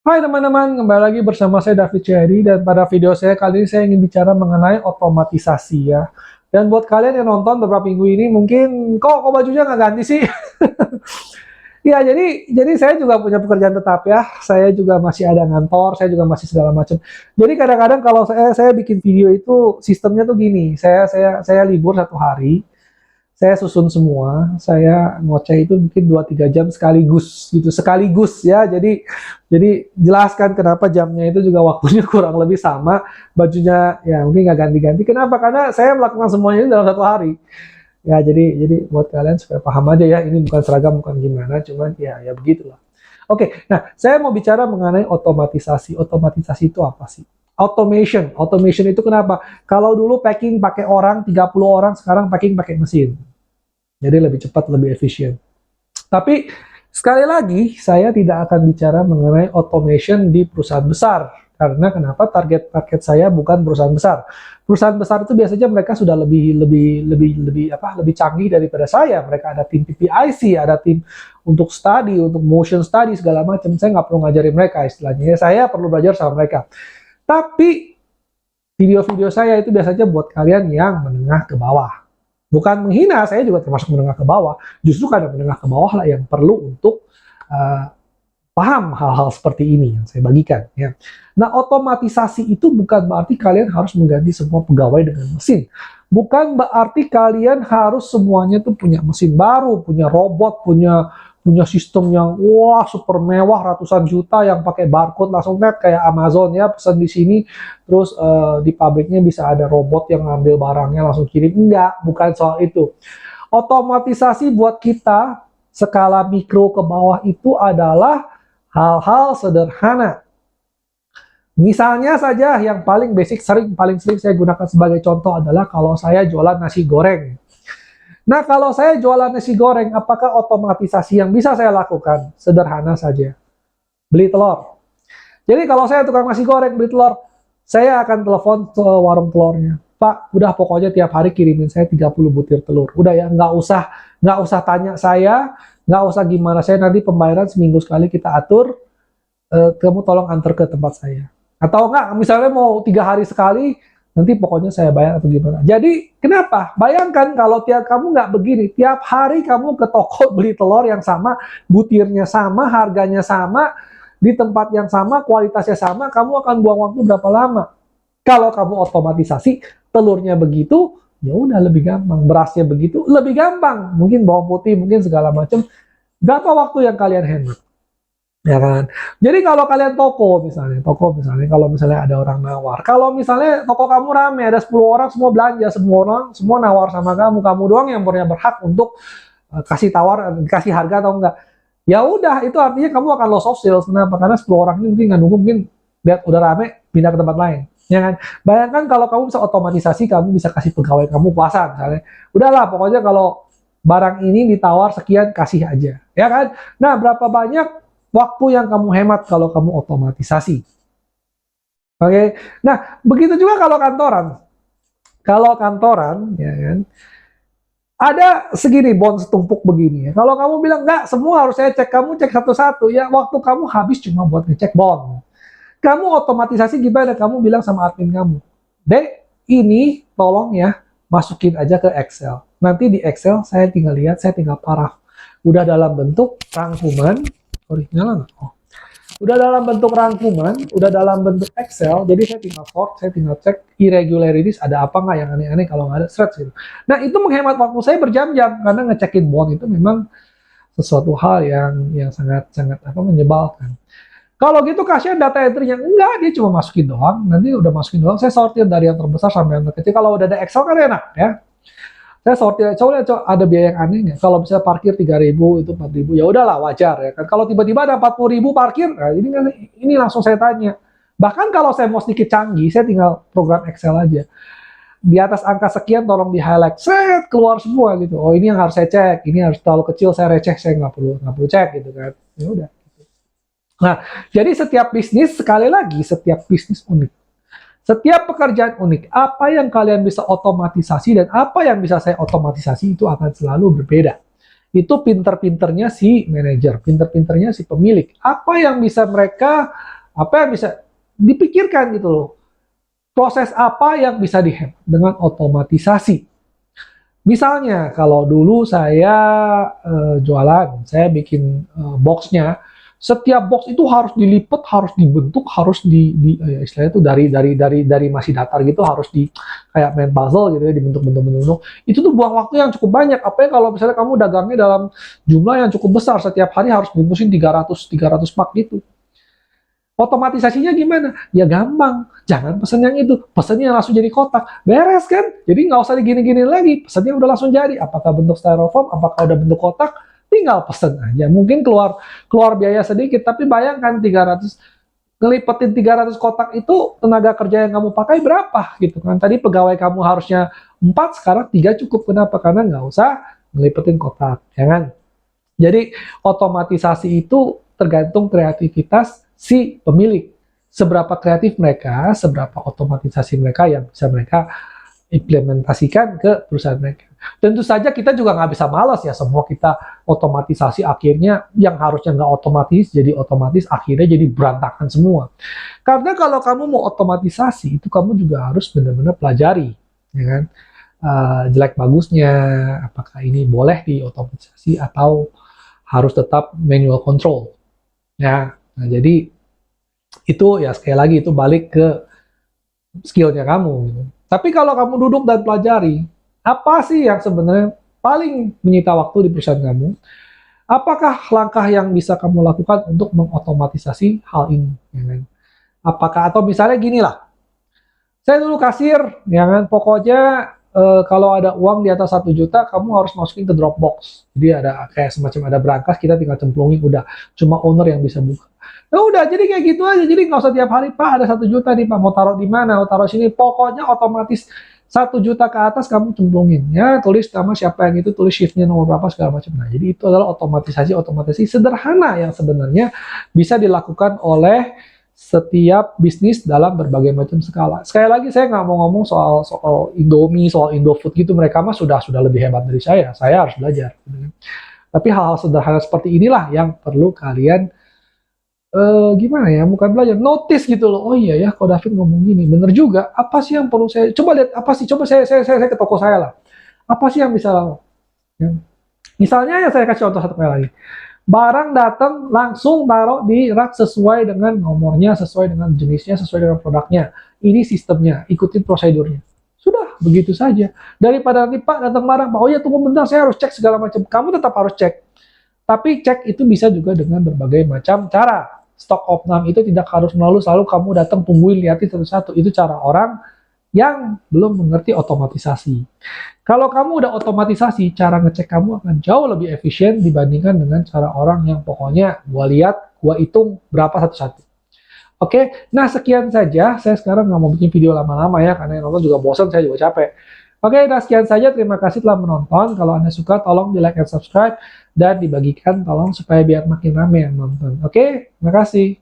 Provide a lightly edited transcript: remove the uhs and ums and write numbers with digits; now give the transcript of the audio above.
Hai teman-teman, kembali lagi bersama saya David Cherry dan pada video saya kali ini saya ingin bicara mengenai otomatisasi ya. Dan buat kalian yang nonton beberapa minggu ini mungkin kok bajunya nggak ganti sih? Ya jadi saya juga punya pekerjaan tetap ya. Saya juga masih ada ngantor, saya juga masih segala macam. Jadi kadang-kadang kalau saya bikin video itu sistemnya tuh gini, saya libur 1 hari, saya susun semua, saya ngoceh itu mungkin 2-3 jam sekaligus gitu, sekaligus ya. Jadi jelaskan kenapa jamnya itu juga waktunya kurang lebih sama, bajunya ya mungkin nggak ganti-ganti. Kenapa? Karena saya melakukan semuanya ini dalam 1 hari. Ya jadi buat kalian supaya paham aja ya, ini bukan seragam, bukan gimana, cuman ya begitulah. Oke, nah saya mau bicara mengenai otomatisasi. Otomatisasi itu apa sih? Automation itu kenapa? Kalau dulu packing pakai orang, 30 orang, sekarang packing pakai mesin. Jadi lebih cepat, lebih efisien. Tapi sekali lagi, saya tidak akan bicara mengenai automation di perusahaan besar. Karena kenapa? Target saya bukan perusahaan besar. Perusahaan besar itu biasanya mereka sudah lebih canggih daripada saya. Mereka ada tim PPIC, ada tim untuk study, untuk motion study segala macam. Saya nggak perlu ngajarin mereka istilahnya. Saya perlu belajar sama mereka. Tapi video-video saya itu biasanya buat kalian yang menengah ke bawah. Bukan menghina, saya juga termasuk menengah ke bawah. Justru karena menengah ke bawah lah yang perlu untuk uh, paham hal-hal seperti ini yang saya bagikan. Ya. Nah, otomatisasi itu bukan berarti kalian harus mengganti semua pegawai dengan mesin. Bukan berarti kalian harus semuanya tuh punya mesin baru, punya robot, punya punya sistem yang wah super mewah ratusan juta yang pakai barcode langsung net kayak Amazon ya, pesan di sini terus di pabriknya bisa ada robot yang ngambil barangnya langsung kirim. Enggak, bukan soal itu. Otomatisasi buat kita skala mikro ke bawah itu adalah hal-hal sederhana. Misalnya saja yang paling sering saya gunakan sebagai contoh adalah kalau saya jualan nasi goreng. Nah, kalau saya jualan nasi goreng, apakah otomatisasi yang bisa saya lakukan? Sederhana saja. Beli telur. Jadi kalau saya tukang nasi goreng beli telur, saya akan telepon ke warung telurnya. Pak, udah pokoknya tiap hari kirimin saya 30 butir telur. Udah ya, nggak usah tanya saya, nggak usah gimana, saya nanti pembayaran seminggu sekali kita atur, kamu tolong antar ke tempat saya. Atau enggak, misalnya mau 3 hari sekali, nanti pokoknya saya bayar atau gimana. Jadi kenapa? Bayangkan kalau tiap kamu nggak begini, tiap hari kamu ke toko beli telur yang sama, butirnya sama, harganya sama, di tempat yang sama, kualitasnya sama, kamu akan buang waktu berapa lama? Kalau kamu otomatisasi, telurnya begitu, ya udah lebih gampang. Berasnya begitu, lebih gampang. Mungkin bawang putih, mungkin segala macam. Berapa waktu yang kalian hemat? Ya kan? Jadi kalau kalian toko misalnya, kalau misalnya ada orang nawar, kalau misalnya toko kamu rame, ada 10 orang semua belanja, semua orang semua nawar sama kamu doang yang punya berhak untuk kasih tawar, kasih harga atau enggak. Ya udah, itu artinya kamu akan loss of sales. Kenapa? Karena 10 orang ini mungkin nggak nunggu, mungkin lihat udah rame, pindah ke tempat lain. Ya kan? Bayangkan kalau kamu bisa otomatisasi, kamu bisa kasih pegawai kamu puasa misalnya. Udahlah, pokoknya kalau barang ini ditawar sekian, kasih aja. Ya kan? Nah, berapa banyak waktu yang kamu hemat kalau kamu otomatisasi? Oke. Nah, begitu juga kalau kantoran. Kalau kantoran, ya kan, ada segini bond setumpuk begini ya. Kalau kamu bilang enggak, semua harus saya cek, kamu cek satu-satu ya, waktu kamu habis cuma buat ngecek bond. Kamu otomatisasi gimana? Kamu bilang sama admin kamu, Dek, ini tolong ya masukin aja ke Excel. Nanti di Excel saya tinggal lihat, saya tinggal paraf. Udah dalam bentuk rangkuman, sorry, nyala nggak? Oh, udah dalam bentuk rangkuman, udah dalam bentuk Excel, jadi saya tinggal sort, saya tinggal cek irregularities, ada apa nggak yang aneh-aneh, kalau nggak ada, shred gitu. Nah, itu menghemat waktu saya berjam-jam, karena ngecekin bond itu memang sesuatu hal yang sangat apa menyebalkan. Kalau gitu kasihan data entry-nya, enggak, dia cuma masukin doang, nanti udah masukin doang, saya sortir dari yang terbesar sampai yang terkecil. Kalau udah ada Excel kan enak ya. Saya sortir, coba ada biaya yang aneh nggak? Kalau misalnya parkir 3.000 itu 4.000, ya udahlah wajar ya kan. Kalau tiba-tiba ada 40.000 parkir, nah ini langsung saya tanya. Bahkan kalau saya mau sedikit canggih, saya tinggal program Excel aja. Di atas angka sekian tolong di highlight, set keluar semua gitu. Oh, ini yang harus saya cek, ini harus terlalu kecil, saya receh, saya nggak perlu cek gitu kan. Ya udah. Nah, jadi setiap bisnis, sekali lagi, setiap bisnis unik. Setiap pekerjaan unik, apa yang kalian bisa otomatisasi dan apa yang bisa saya otomatisasi itu akan selalu berbeda. Itu pinter-pinternya si manajer, pinter-pinternya si pemilik. Apa yang bisa dipikirkan gitu loh. Proses apa yang bisa dihemat dengan otomatisasi. Misalnya, kalau dulu saya jualan, saya bikin boxnya, setiap box itu harus dilipat, harus dibentuk, harus istilahnya itu dari masih datar gitu, harus di kayak main puzzle gitu ya, dibentuk. Itu tuh buang waktu yang cukup banyak. Apalagi kalau misalnya kamu dagangnya dalam jumlah yang cukup besar, setiap hari harus bungkusin 300 pak gitu. Otomatisasinya gimana? Ya gampang. Jangan pesen yang itu. Pesennya langsung jadi kotak. Beres kan? Jadi nggak usah digini-gini lagi. Pesennya udah langsung jadi. Apakah bentuk styrofoam? Apakah udah bentuk kotak? Tinggal pesen aja. Mungkin keluar biaya sedikit. Tapi bayangkan 300 ngelipetin 300 kotak itu tenaga kerja yang kamu pakai berapa gitu kan. Tadi pegawai kamu harusnya 4, sekarang 3 cukup. Kenapa? Karena nggak usah ngelipetin kotak. Jangan. Jadi otomatisasi itu tergantung kreativitas si pemilik. Seberapa kreatif mereka, seberapa otomatisasi mereka yang bisa mereka implementasikan ke perusahaan mereka. Tentu saja kita juga nggak bisa malas ya, semua kita otomatisasi akhirnya yang harusnya nggak otomatis jadi otomatis, akhirnya jadi berantakan semua. Karena kalau kamu mau otomatisasi, itu kamu juga harus benar-benar pelajari, ya kan? Jelek bagusnya, apakah ini boleh diotomatisasi atau harus tetap manual control. Ya, nah jadi itu ya sekali lagi itu balik ke skillnya kamu. Gitu. Tapi kalau kamu duduk dan pelajari, apa sih yang sebenarnya paling menyita waktu di perusahaan kamu? Apakah langkah yang bisa kamu lakukan untuk mengotomatisasi hal ini? Ya kan? Apakah atau misalnya gini lah, saya dulu kasir, ya kan? Pokoknya kalau ada uang di atas 1 juta, kamu harus masukin ke Dropbox. Jadi ada kayak semacam ada berangkas, kita tinggal cemplungin, udah. Cuma owner yang bisa buka. Ya udah, jadi kayak gitu aja. Jadi nggak usah tiap hari, Pak ada 1 juta nih, Pak mau taruh di mana? Mau taruh sini. Pokoknya otomatis 1 juta ke atas kamu cemplungin. Ya, tulis nama siapa yang itu, tulis shiftnya nomor berapa segala macam. Nah, jadi itu adalah otomatisasi sederhana yang sebenarnya bisa dilakukan oleh setiap bisnis dalam berbagai macam skala. Sekali lagi saya nggak mau ngomong soal Indomie, soal Indofood gitu. Mereka mah sudah lebih hebat dari saya. Saya harus belajar. Gitu kan. Tapi hal-hal sederhana seperti inilah yang perlu kalian gimana ya? Bukan belajar, notice gitu loh. Oh iya ya, kalau David ngomong gini, bener juga. Apa sih yang perlu saya coba lihat? Apa sih? Coba saya ke toko saya lah. Apa sih yang bisa ya. Misalnya ya saya kasih contoh satu kali lagi. Barang datang langsung taruh di rak sesuai dengan nomornya, sesuai dengan jenisnya, sesuai dengan produknya. Ini sistemnya, ikutin prosedurnya. Sudah, begitu saja. Daripada nanti Pak datang barang, Pak, oh ya tunggu bentar, saya harus cek segala macam. Kamu tetap harus cek. Tapi cek itu bisa juga dengan berbagai macam cara. Stok opnam itu tidak harus selalu kamu datang tungguin, liatin satu-satu. Itu cara orang yang belum mengerti otomatisasi. Kalau kamu udah otomatisasi, cara ngecek kamu akan jauh lebih efisien dibandingkan dengan cara orang yang pokoknya gua lihat, gua hitung berapa satu-satu. Oke, nah sekian saja. Saya sekarang nggak mau bikin video lama-lama ya, karena yang nonton juga bosan, saya juga capek. Oke, nah sekian saja. Terima kasih telah menonton. Kalau Anda suka, tolong di like dan subscribe. Dan dibagikan, tolong supaya biar makin rame yang nonton. Oke, terima kasih.